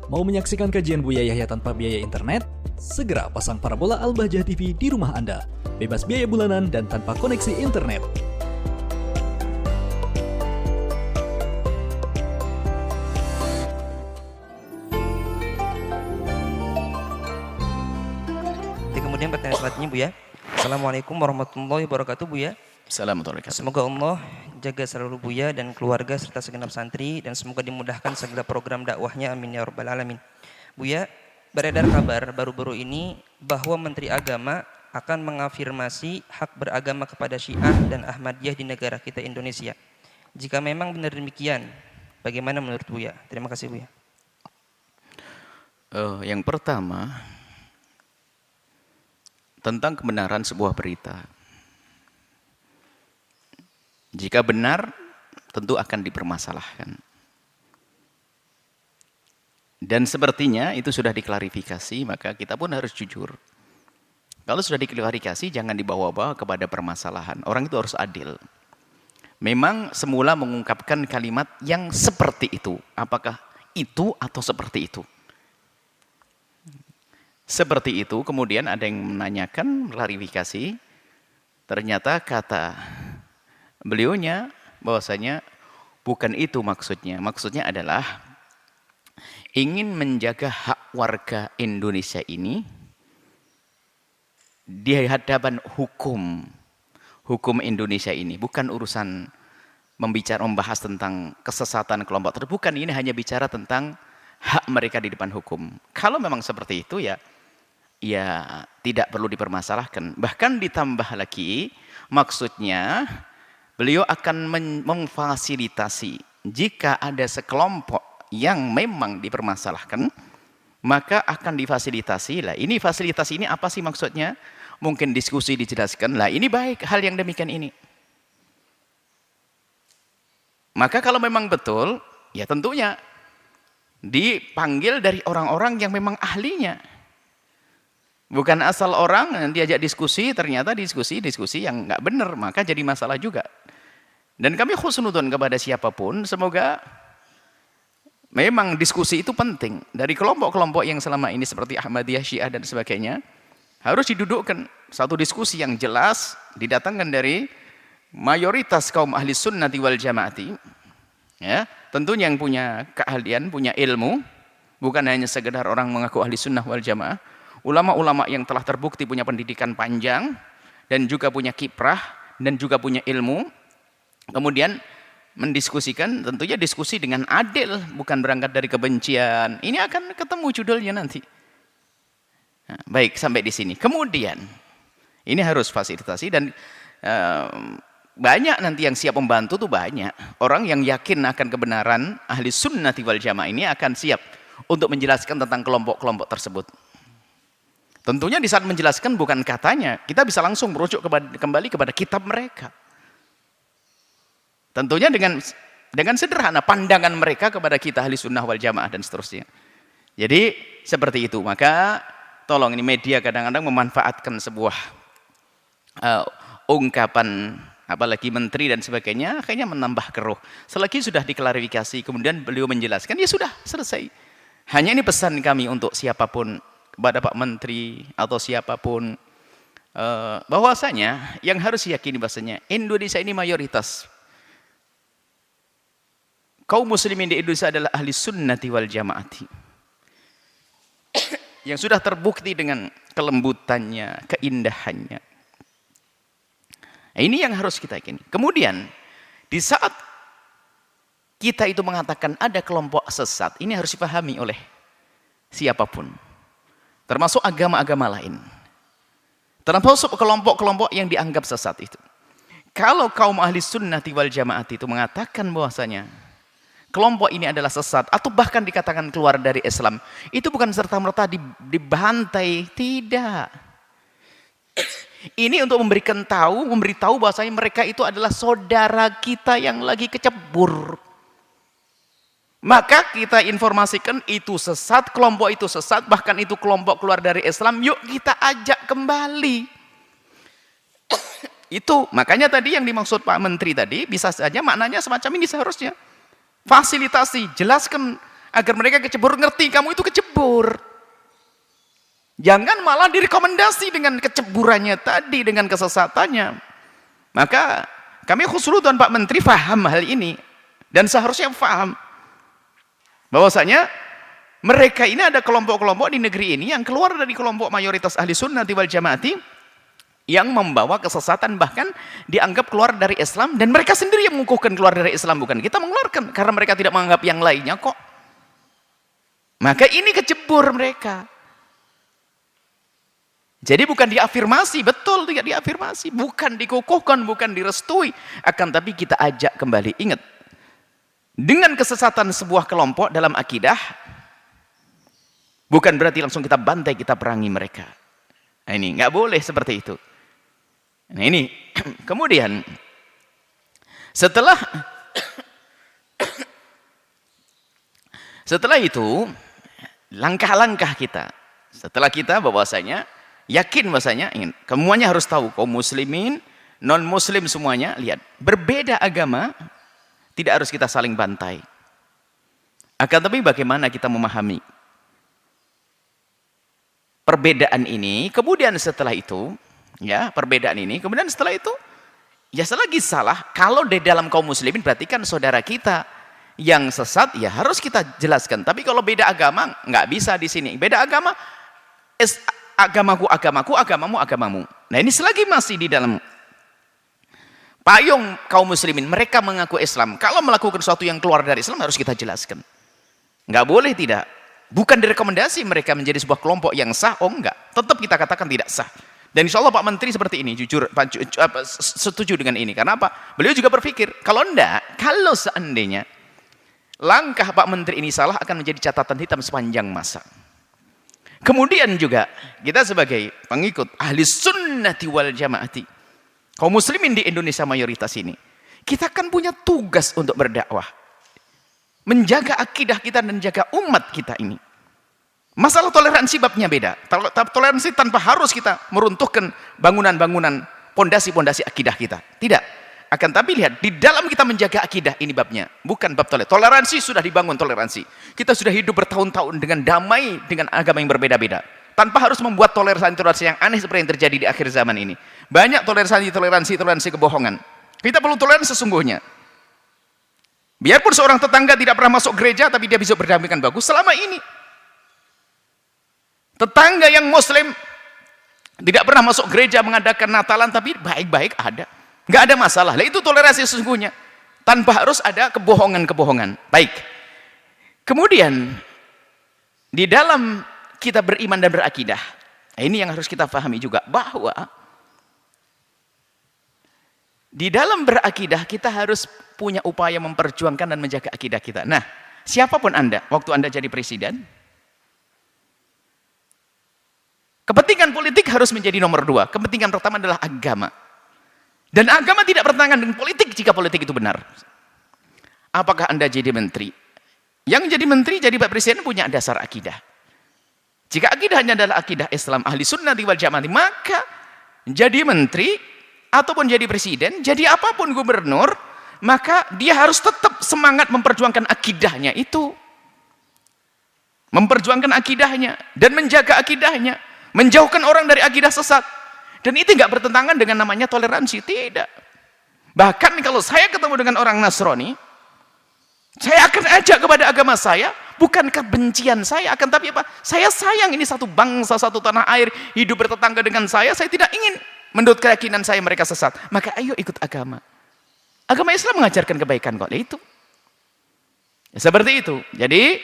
Mau menyaksikan kajian Buya Yahya tanpa biaya internet? Segera pasang parabola Al-Bahjah TV di rumah Anda. Bebas biaya bulanan dan tanpa koneksi internet. Kemudian pertanyaan selanjutnya Buya. Assalamualaikum warahmatullahi wabarakatuh Buya. Assalamualaikum. Semoga Allah jaga selalu Buya dan keluarga serta segenap santri dan semoga dimudahkan segala program dakwahnya, amin ya rabbal alamin. Buya, beredar kabar baru-baru ini bahwa Menteri Agama akan mengafirmasi hak beragama kepada Syiah dan Ahmadiyah di negara kita Indonesia. Jika memang benar demikian, bagaimana menurut Buya? Terima kasih Buya. Yang pertama, tentang kebenaran sebuah berita. Jika benar, tentu akan dipermasalahkan. Dan sepertinya itu sudah diklarifikasi, maka kita pun harus jujur. Kalau sudah diklarifikasi, jangan dibawa-bawa kepada permasalahan. Orang itu harus adil. Memang semula mengungkapkan kalimat yang seperti itu. Apakah itu atau seperti itu? Seperti itu, kemudian ada yang menanyakan, klarifikasi. Ternyata kata beliaunya bahwasanya bukan itu maksudnya. Maksudnya adalah ingin menjaga hak warga Indonesia ini di hadapan hukum Indonesia ini. Bukan urusan membahas tentang kesesatan kelompok tertentu. Bukan, ini hanya bicara tentang hak mereka di depan hukum. Kalau memang seperti itu ya tidak perlu dipermasalahkan. Bahkan ditambah lagi, maksudnya beliau akan memfasilitasi jika ada sekelompok yang memang dipermasalahkan, maka akan difasilitasi. Lah, ini fasilitasi ini apa sih maksudnya? Mungkin diskusi dijelaskan. Lah, ini baik hal yang demikian ini. Maka kalau memang betul, ya tentunya dipanggil dari orang-orang yang memang ahlinya. Bukan asal orang diajak diskusi, ternyata diskusi yang nggak benar, maka jadi masalah juga. Dan kami khusnudun kepada siapapun, semoga memang diskusi itu penting. Dari kelompok-kelompok yang selama ini seperti Ahmadiyah, Syiah dan sebagainya, harus didudukkan satu diskusi yang jelas, didatangkan dari mayoritas kaum ahli sunnati wal jamaati. Ya, tentunya yang punya keahlian, punya ilmu, bukan hanya sekedar orang mengaku ahli sunnah wal jamaah. Ulama-ulama yang telah terbukti punya pendidikan panjang dan juga punya kiprah dan juga punya ilmu, kemudian mendiskusikan, tentunya diskusi dengan adil, bukan berangkat dari kebencian. Ini akan ketemu judulnya nanti. Nah, baik, sampai di sini. Kemudian ini harus fasilitasi dan banyak nanti yang siap membantu tuh banyak. Orang yang yakin akan kebenaran ahli sunnati wal jamaah ini akan siap untuk menjelaskan tentang kelompok-kelompok tersebut. Tentunya di saat menjelaskan bukan katanya, kita bisa langsung merujuk kembali kepada kitab mereka. Tentunya dengan sederhana pandangan mereka kepada kita ahli sunnah wal jamaah dan seterusnya. Jadi seperti itu. Maka tolong, ini media kadang-kadang memanfaatkan sebuah ungkapan, apalagi menteri dan sebagainya, akhirnya menambah keruh. Selagi sudah diklarifikasi, kemudian beliau menjelaskan, ya sudah, selesai. Hanya ini pesan kami untuk siapapun, kepada Pak Menteri atau siapapun, bahwasanya yang harus diyakini bahwasanya Indonesia ini mayoritas kaum muslimin di Indonesia adalah ahli sunnati wal jamaati yang sudah terbukti dengan kelembutannya, keindahannya. Nah, ini yang harus kita yakini. Kemudian di saat kita itu mengatakan ada kelompok sesat, ini harus dipahami oleh siapapun, termasuk agama-agama lain, termasuk kelompok-kelompok yang dianggap sesat itu. Kalau kaum ahli sunnati wal jamaati itu mengatakan bahwasanya kelompok ini adalah sesat atau bahkan dikatakan keluar dari Islam, itu bukan serta-merta dibantai, tidak. Ini untuk memberitahu bahwasanya mereka itu adalah saudara kita yang lagi kecebur. Maka kita informasikan itu sesat, kelompok itu sesat, bahkan itu kelompok keluar dari Islam, yuk kita ajak kembali. Itu makanya tadi yang dimaksud Pak Menteri tadi bisa saja maknanya semacam ini seharusnya. Fasilitasi, jelaskan Agar mereka kecebur, ngerti kamu itu kecebur. Jangan malah direkomendasi dengan keceburannya tadi, dengan kesesatannya. Maka kami khusnudzon Pak Menteri paham hal ini. Dan seharusnya paham. Bahwasanya mereka ini ada kelompok-kelompok di negeri ini yang keluar dari kelompok mayoritas ahli sunnati wal jamaati, yang membawa kesesatan, bahkan dianggap keluar dari Islam, dan mereka sendiri yang mengukuhkan keluar dari Islam, bukan kita mengeluarkan, karena mereka tidak menganggap yang lainnya kok. Maka ini kecebur mereka. Jadi bukan diafirmasi, betul tidak diafirmasi, bukan dikukuhkan, bukan direstui, akan tapi kita ajak kembali. Ingat, dengan kesesatan sebuah kelompok dalam akidah, bukan berarti langsung kita bantai, kita perangi mereka. Nah, ini nggak boleh seperti itu. Nah ini, kemudian setelah itu langkah-langkah kita, setelah kita bahwasanya yakin bahwasanya semuanya harus tahu, kaum muslimin, non muslim semuanya, lihat, berbeda agama tidak harus kita saling bantai, akan tapi bagaimana kita memahami perbedaan ini. Kemudian setelah itu, ya, perbedaan ini, kemudian setelah itu, ya selagi salah, kalau di dalam kaum muslimin berarti kan saudara kita yang sesat, ya harus kita jelaskan. Tapi kalau beda agama, nggak bisa di sini. Beda agama, agamaku agamaku, agamamu agamamu. Nah ini selagi masih di dalam payung kaum muslimin, mereka mengaku Islam, kalau melakukan sesuatu yang keluar dari Islam harus kita jelaskan. Nggak boleh tidak. Bukan direkomendasi mereka menjadi sebuah kelompok yang sah, oh enggak. Tetap kita katakan tidak sah. Dan insya Allah Pak Menteri seperti ini, jujur, setuju dengan ini. Karena apa? Beliau juga berpikir, kalau enggak, kalau seandainya langkah Pak Menteri ini salah, akan menjadi catatan hitam sepanjang masa. Kemudian juga, kita sebagai pengikut ahli sunnati wal jamaati, kaum muslimin di Indonesia mayoritas ini, kita kan punya tugas untuk berdakwah. Menjaga akidah kita dan jaga umat kita ini. Masalah toleransi babnya beda. Toleransi tanpa harus kita meruntuhkan bangunan-bangunan, pondasi-pondasi akidah kita. Tidak. Akan tapi lihat, di dalam kita menjaga akidah ini babnya. Bukan bab toleransi. Toleransi sudah dibangun toleransi. Kita sudah hidup bertahun-tahun dengan damai dengan agama yang berbeda-beda. Tanpa harus membuat toleransi-toleransi yang aneh seperti yang terjadi di akhir zaman ini. Banyak toleransi kebohongan. Kita perlu toleransi sesungguhnya. Biarpun seorang tetangga tidak pernah masuk gereja, tapi dia bisa berdamai dengan bagus selama ini. Tetangga yang muslim tidak pernah masuk gereja mengadakan Natalan, tapi baik-baik ada. Nggak ada masalah. Lah itu toleransi sesungguhnya. Tanpa harus ada kebohongan-kebohongan. Baik. Kemudian, di dalam kita beriman dan berakidah, ini yang harus kita pahami juga, bahwa di dalam berakidah kita harus punya upaya memperjuangkan dan menjaga akidah kita. Nah, siapapun Anda, waktu Anda jadi presiden, kepentingan politik harus menjadi nomor 2. Kepentingan pertama adalah agama. Dan agama tidak bertentangan dengan politik jika politik itu benar. Apakah Anda jadi menteri? Yang jadi menteri, jadi Pak Presiden punya dasar akidah. Jika akidahnya adalah akidah Islam, ahli sunnati wal jamaah, maka jadi menteri ataupun jadi presiden, jadi apapun gubernur, maka dia harus tetap semangat memperjuangkan akidahnya itu. Memperjuangkan akidahnya dan menjaga akidahnya. Menjauhkan orang dari akidah sesat. Dan itu nggak bertentangan dengan namanya toleransi, tidak. Bahkan kalau saya ketemu dengan orang Nasrani, saya akan ajak kepada agama saya, bukan kebencian saya, akan tapi apa? Saya sayang ini satu bangsa, satu tanah air, hidup bertetangga dengan saya tidak ingin menurut keyakinan saya mereka sesat. Maka ayo ikut agama. Agama Islam mengajarkan kebaikan kok, itu. Ya, seperti itu. Jadi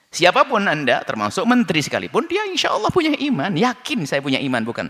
siapapun Anda, termasuk menteri sekalipun, dia insya Allah punya iman, yakin saya punya iman, bukan.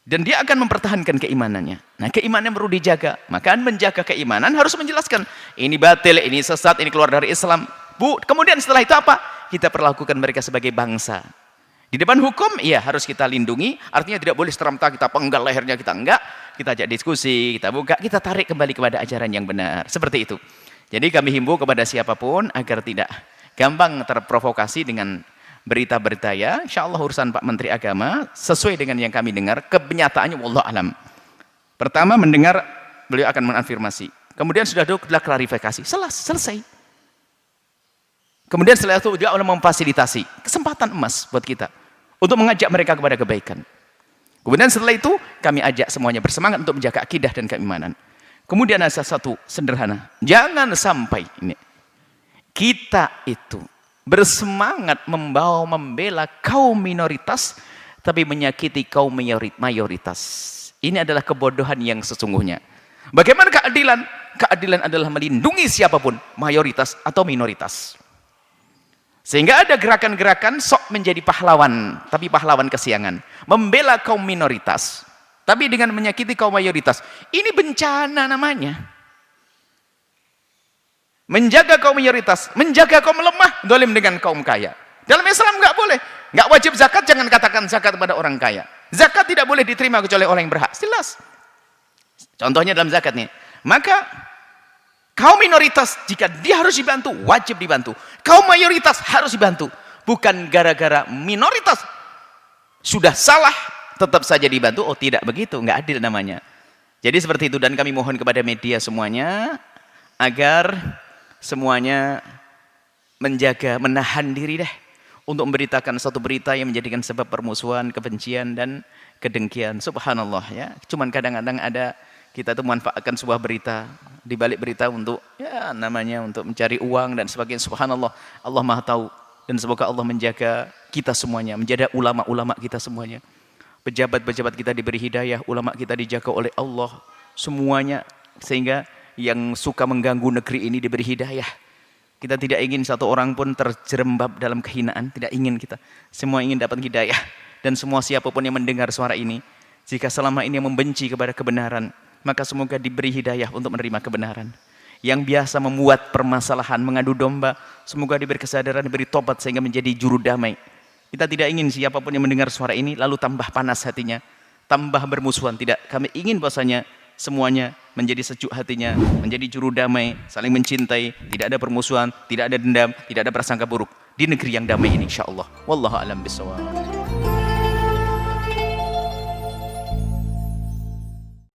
Dan dia akan mempertahankan keimanannya. Nah, keimanan perlu dijaga. Maka menjaga keimanan harus menjelaskan, ini batil, ini sesat, ini keluar dari Islam. Kemudian setelah itu apa? Kita perlakukan mereka sebagai bangsa. Di depan hukum, iya harus kita lindungi. Artinya tidak boleh serta kita penggal lehernya, kita enggak. Kita ajak diskusi, kita buka, kita tarik kembali kepada ajaran yang benar. Seperti itu. Jadi kami himbau kepada siapapun agar tidak gampang terprovokasi dengan berita-berita, ya. Insya Allah urusan Pak Menteri Agama sesuai dengan yang kami dengar, kenyataannya wallahu alam. Pertama mendengar beliau akan menafirmasi, kemudian sudah klarifikasi, selesai. Kemudian setelah itu juga Allah memfasilitasi kesempatan emas buat kita untuk mengajak mereka kepada kebaikan. Kemudian setelah itu kami ajak semuanya bersemangat untuk menjaga akidah dan keimanan. Kemudian ada satu sederhana, jangan sampai ini kita itu bersemangat membela kaum minoritas tapi menyakiti kaum mayoritas. Ini adalah kebodohan yang sesungguhnya. Bagaimana keadilan? Keadilan adalah melindungi siapapun, mayoritas atau minoritas. Sehingga ada gerakan-gerakan sok menjadi pahlawan, tapi pahlawan kesiangan. Membela kaum minoritas, tapi dengan menyakiti kaum mayoritas. Ini bencana namanya. Menjaga kaum mayoritas, menjaga kaum lemah, zalim dengan kaum kaya. Dalam Islam nggak boleh. Nggak wajib zakat, jangan katakan zakat kepada orang kaya. Zakat tidak boleh diterima kecuali orang yang berhak. Jelas. Contohnya dalam zakat nih. Maka kaum minoritas jika dia harus dibantu, wajib dibantu. Kaum mayoritas harus dibantu. Bukan gara-gara minoritas sudah salah, tetap saja dibantu. Oh tidak begitu, nggak adil namanya. Jadi seperti itu, dan kami mohon kepada media semuanya agar semuanya menjaga, menahan diri deh untuk memberitakan satu berita yang menjadikan sebab permusuhan, kebencian dan kedengkian. Subhanallah ya. Cuman kadang-kadang ada kita tuh memanfaatkan sebuah berita, di balik berita untuk ya namanya untuk mencari uang dan sebagainya. Subhanallah, Allah Maha tahu, dan semoga Allah menjaga kita semuanya, menjaga ulama-ulama kita semuanya. Pejabat-pejabat kita diberi hidayah, ulama kita dijaga oleh Allah semuanya, sehingga yang suka mengganggu negeri ini diberi hidayah. Kita tidak ingin satu orang pun terjerembab dalam kehinaan, tidak ingin kita. Semua ingin dapat hidayah, dan semua siapapun yang mendengar suara ini, jika selama ini membenci kepada kebenaran, maka semoga diberi hidayah untuk menerima kebenaran. Yang biasa membuat permasalahan, mengadu domba, semoga diberi kesadaran, diberi tobat sehingga menjadi juru damai. Kita tidak ingin siapapun yang mendengar suara ini lalu tambah panas hatinya, tambah bermusuhan. Tidak, kami ingin bahwasanya semuanya menjadi sejuk hatinya, menjadi juru damai, saling mencintai, tidak ada permusuhan, tidak ada dendam, tidak ada prasangka buruk di negeri yang damai ini insyaallah. Wallahu a'lam bishawab.